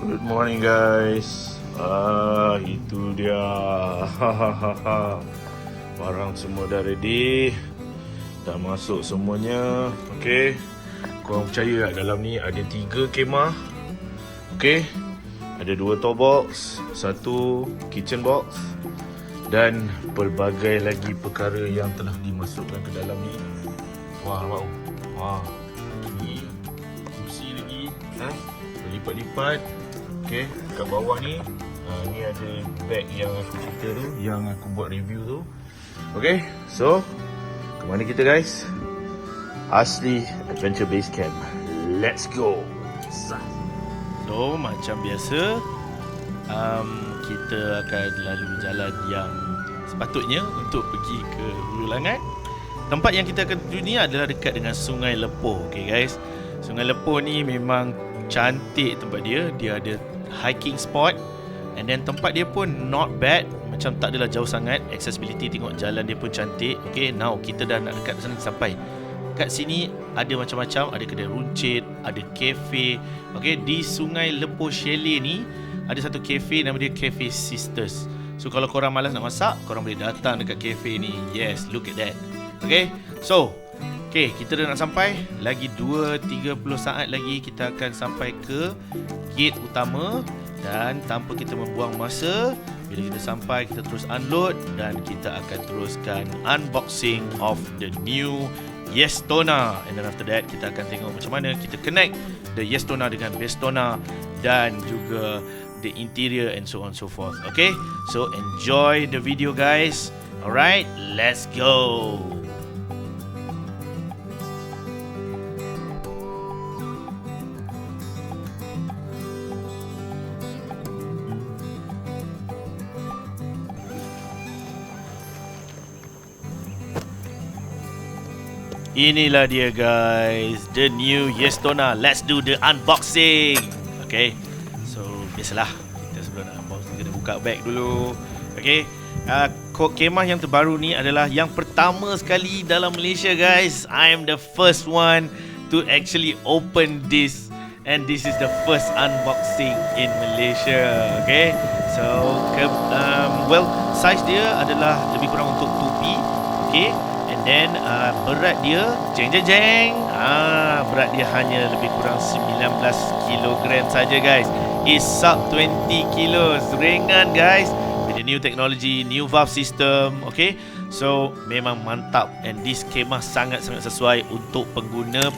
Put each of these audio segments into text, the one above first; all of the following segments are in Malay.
Good morning guys. Itu dia. Barang semua dah ready. Dah masuk semuanya. Okay. Korang percaya tak dalam ni ada 3 kemah. Okay. Ada 2 top box, 1 kitchen box dan pelbagai lagi perkara yang telah dimasukkan ke dalam ni. Wah, wow. Wah. Ni kursi lagi. Lipat-lipat. Okay, kat bawah ni ni ada bag yang aku cerita tu, yang aku buat review tu. Okay, so ke mana kita guys? Asli Adventure Base Camp. Let's go. So macam biasa, kita akan lalui jalan yang sepatutnya untuk pergi ke Hulu Langat. Tempat yang kita akan tuju ni adalah dekat dengan Sungai Lepoh. Okay guys, Sungai Lepoh ni memang cantik tempat dia. Dia ada hiking spot, and then tempat dia pun not bad. Macam tak adalah jauh sangat. Accessibility, tengok jalan dia pun cantik. Okay, now kita dah nak dekat sana sampai. Kat sini ada macam-macam. Ada kedai runcit, ada kafe. Okay, di Sungai Lepoh Chalet ni ada satu kafe, nama dia Cafe Sisters. So kalau korang malas nak masak, korang boleh datang dekat kafe ni. Yes, look at that. Okay, so kita dah nak sampai. Lagi 2-30 saat lagi kita akan sampai ke gate utama. Dan tanpa kita membuang masa, bila kita sampai, kita terus unload dan kita akan teruskan unboxing of the new Yestona. And then after that, kita akan tengok macam mana kita connect the Yestona dengan Bestona dan juga the interior and so on so forth. Okay, so enjoy the video guys. Alright, let's go. Inilah dia guys, the new Yestona. Let's do the unboxing. Okay, so biasalah, kita sebelum nak unboxing kita buka bag dulu. Okay, kemah yang terbaru ni adalah yang pertama sekali dalam Malaysia guys. I am the first one to actually open this, and this is the first unboxing in Malaysia. Okay, so well, size dia adalah lebih kurang untuk 2P. Okay, and then berat dia berat dia hanya lebih kurang 19 kilogram saja guys. It's sub 20 kilos. Ringan guys, with the new technology, new valve system. Okay, so memang mantap. And this kemah sangat-sangat sesuai untuk pengguna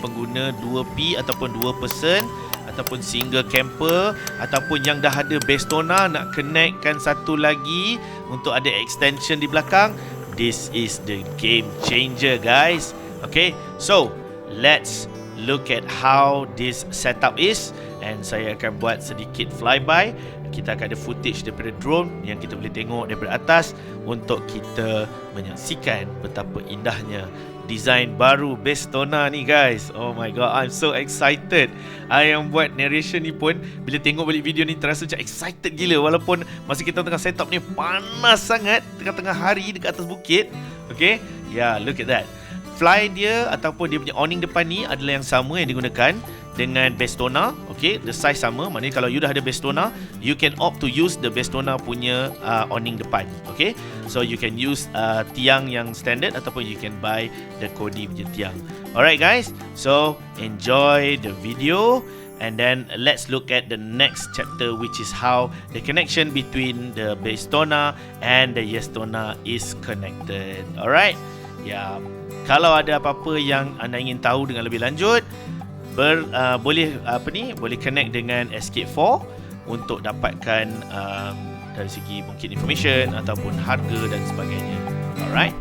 2P ataupun 2 person, ataupun single camper, ataupun yang dah ada Bestona nak connectkan satu lagi untuk ada extension di belakang. This is the game changer guys. Okay, so let's look at how this setup is. And saya akan buat sedikit flyby. Kita akan ada footage daripada drone yang kita boleh tengok daripada atas untuk kita menyaksikan betapa indahnya design baru Bestona ni guys. Oh my god, I'm so excited. I yang buat narration ni pun bila tengok balik video ni terasa macam excited gila. Walaupun masa kita tengah setup ni panas sangat, tengah-tengah hari dekat atas bukit. Okay, yeah, look at that. Fly dia ataupun dia punya awning depan ni adalah yang sama yang digunakan dengan Bestona. Okay, the size sama. Maknanya kalau you dah ada Bestona, you can opt to use the Bestona punya awning depan. Okay, so you can use tiang yang standard ataupun you can buy the Kodi punya tiang. Alright guys, so enjoy the video. And then let's look at the next chapter, which is how the connection between the Bestona and the Yestona is connected. Alright, yeah. Kalau ada apa-apa yang anda ingin tahu dengan lebih lanjut, boleh connect dengan Escape 4 untuk dapatkan dari segi mungkin information ataupun harga dan sebagainya. Alright.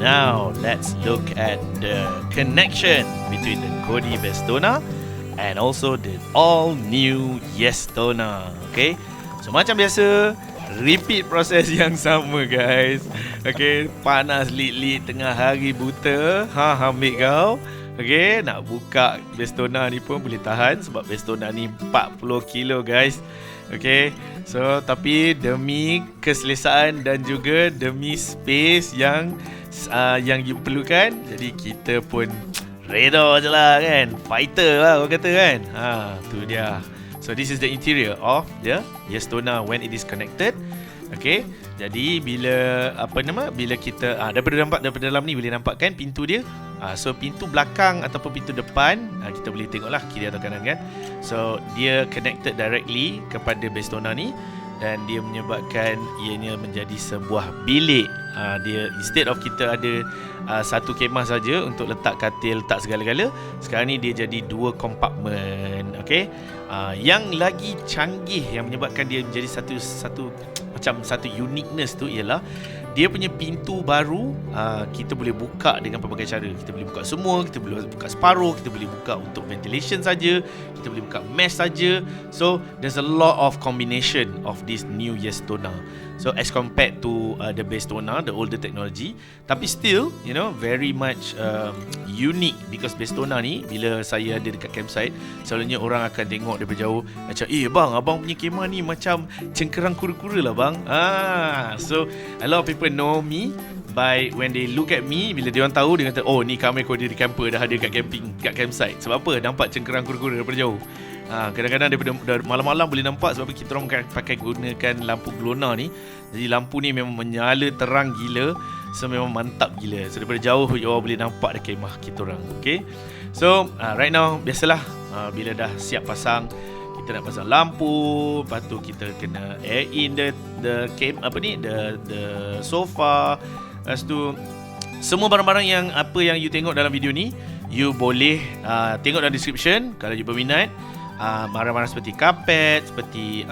now let's look at the connection between the Kodi Bestona and also the all new Yestona. Okay, so macam biasa, repeat proses yang sama guys. Okay, panas lit-lit tengah hari buta, ambil kau. Okay, nak buka Bestona ni pun boleh tahan sebab Bestona ni 40 kilo guys. Okay, so tapi demi keselesaan dan juga demi space yang you perlukan, jadi kita pun redha je lah kan, fighter lah orang kata kan. Tu dia. So this is the interior of the Yestona when it is connected. Okay, jadi bila bila kita daripada dalam ni boleh nampak kan pintu dia. So pintu belakang ataupun pintu depan kita boleh tengok lah kiri atau kanan kan. So dia connected directly kepada Bestona ni dan dia menyebabkan ianya menjadi sebuah bilik. Dia instead of kita ada satu kemah saja untuk letak katil, letak segala-gala, sekarang ni dia jadi 2 compartment. Okay, yang lagi canggih yang menyebabkan dia menjadi satu uniqueness tu ialah dia punya pintu baru. Kita boleh buka dengan pelbagai cara. Kita boleh buka semua, kita boleh buka separuh, kita boleh buka untuk ventilation saja, kita boleh buka mesh saja. So there's a lot of combination of this new Yestona. So as compared to the Bestona, the older technology, tapi still very much unique because Bestona ni bila saya ada dekat campsite, selalunya orang akan tengok daripada jauh macam, bang, abang punya kemah ni macam cengkerang kura-kura lah bang. So a lot of people know me by when they look at me, bila dia orang tahu, dia kata, oh ni kami Kodi camper dah ada kat camping, kat campsite. Sebab apa? Nampak cengkerang kura-kura daripada jauh. Kadang-kadang daripada malam-malam boleh nampak sebab kita orang pakai gunakan lampu glona ni. Jadi lampu ni memang menyala terang gila. So memang mantap gila. So daripada jauh you all boleh nampak dah kemah kita orang. Okay, so right now biasalah bila dah siap pasang, kita nak pasang lampu, lepas tu kita kena air in the sofa. Lepas tu semua barang-barang yang you tengok dalam video ni, you boleh tengok dalam description kalau you berminat. Barang-barang seperti karpet, seperti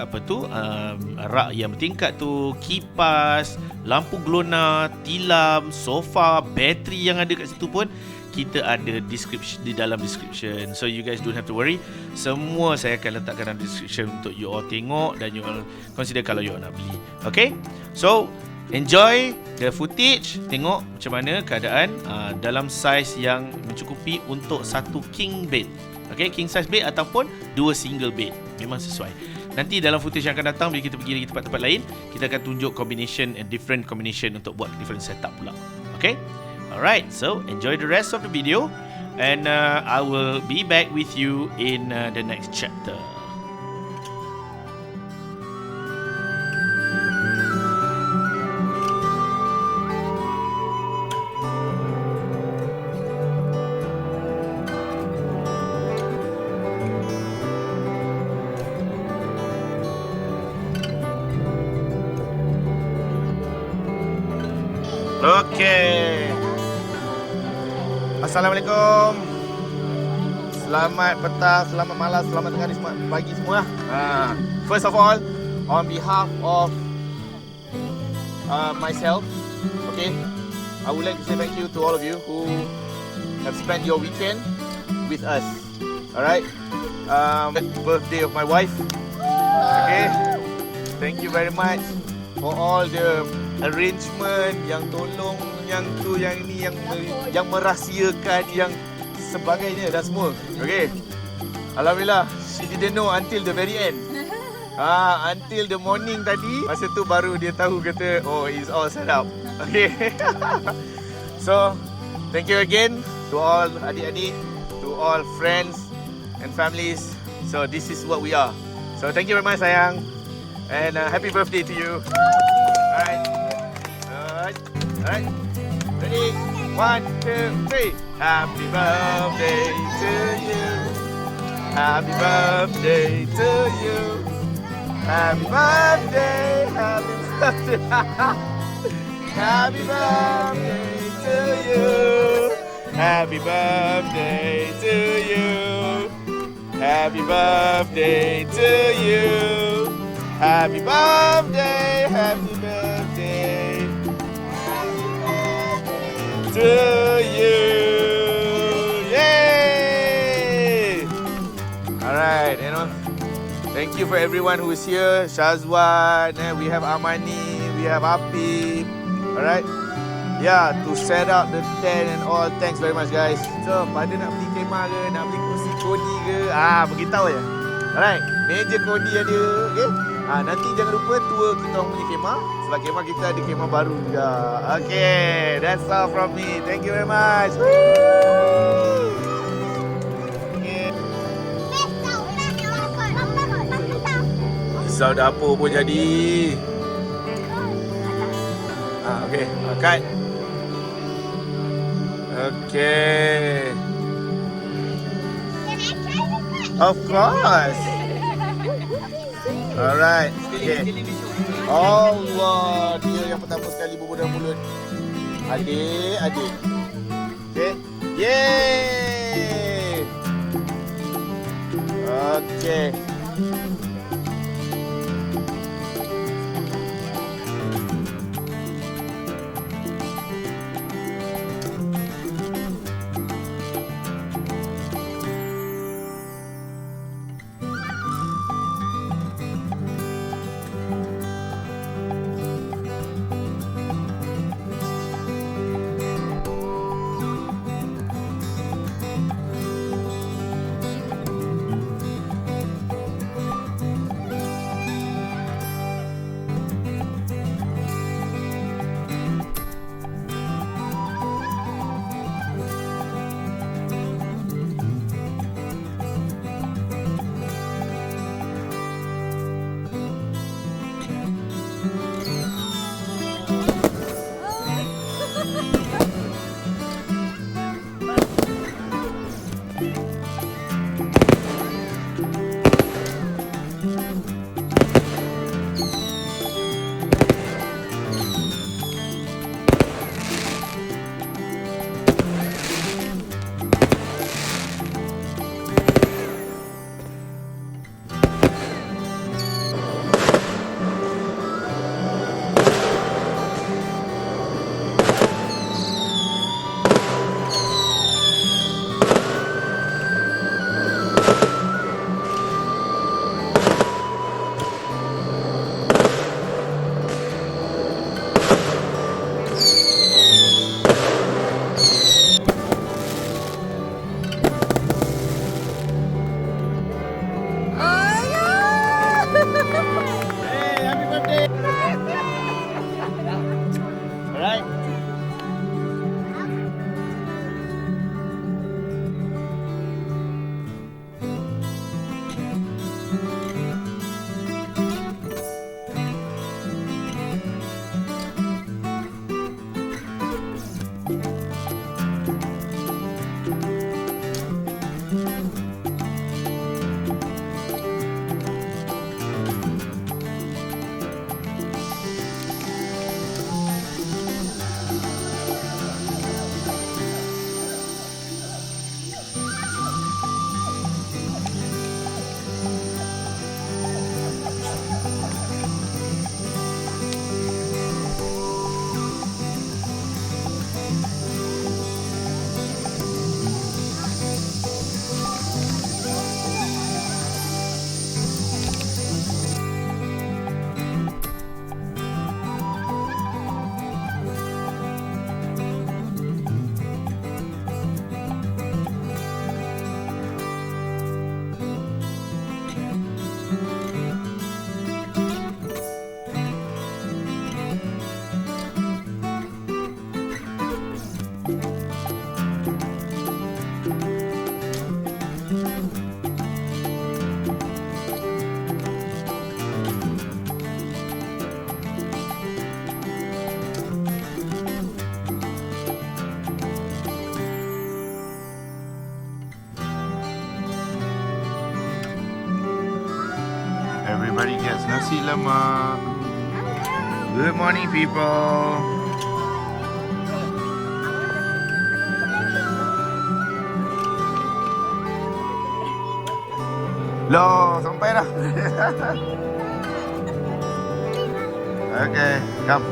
rak yang bertingkat tu, kipas, lampu glona, tilam, sofa, bateri yang ada kat situ pun kita ada description di dalam description. So you guys don't have to worry. Semua saya akan letakkan dalam description untuk you all tengok dan you all consider kalau you all nak beli. Okay, so enjoy the footage. Tengok macam mana keadaan dalam saiz yang mencukupi untuk satu king bed. Okay, king size bed ataupun 2 single bed. Memang sesuai. Nanti dalam footage yang akan datang, bila kita pergi lagi tempat-tempat lain, kita akan tunjuk combination and different combination untuk buat different setup pula. Okay, alright, so enjoy the rest of the video and I will be back with you in the next chapter. Okay. Assalamualaikum. Selamat petang, selamat malam, selamat tengah hari, selamat pagi semua. First of all, on behalf of myself, okay, I would like to say thank you to all of you who have spent your weekend with us. Alright. Birthday of my wife. Okay. Thank you very much for all the arrangement, yang tolong, yang tu, yang ini, yang merahsiakan, yang sebagainya dan semua. Okay, alhamdulillah, she didn't know until the very end. Until the morning tadi, masa tu baru dia tahu, kata, oh, it's all set up. Okay. So thank you again to all adik-adik, to all friends and families. So this is what we are. So thank you very much sayang, and happy birthday to you. Alright, ready? 1, 2, 3. Happy birthday to you. Happy birthday to you. Happy birthday, happy birthday. Happy birthday to you. Happy birthday to you. Happy birthday to you. Happy birthday, happy birthday. Yay! Alright, thank you for everyone who is here. Shazwan, we have Amani, we have Apip. Alright. Yeah, to set up the tent and all. Thanks very much guys. So, pada nak beli kemah ke, nak beli kursi Kodi ke, beritahu je. Alright, meja Kodi ada, okay? Nanti jangan lupa tour kita orang punya kemah. Setelah kemah kita ada kemah baru juga. Okay, that's all from me. Thank you very much. Pisau dapur pun jadi. Okay, cut. Okay. Of course. Alright. Okay. Allah, dia yang pertama sekali berbual mulut. Adik. Okay. Yeay. Okay. Everybody gets nasi lemak. Good morning, people. Loh, sampai dah. Okay, come.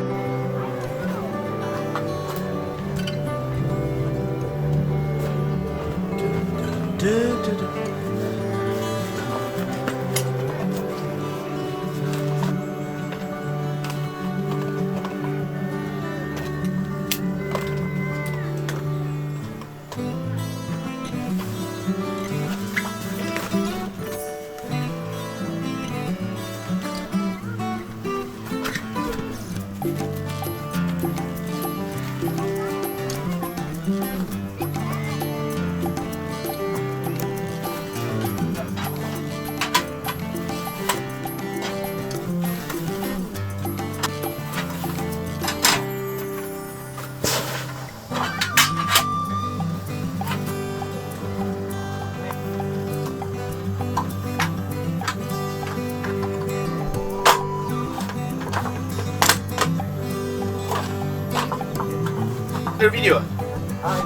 Ada video? Ah,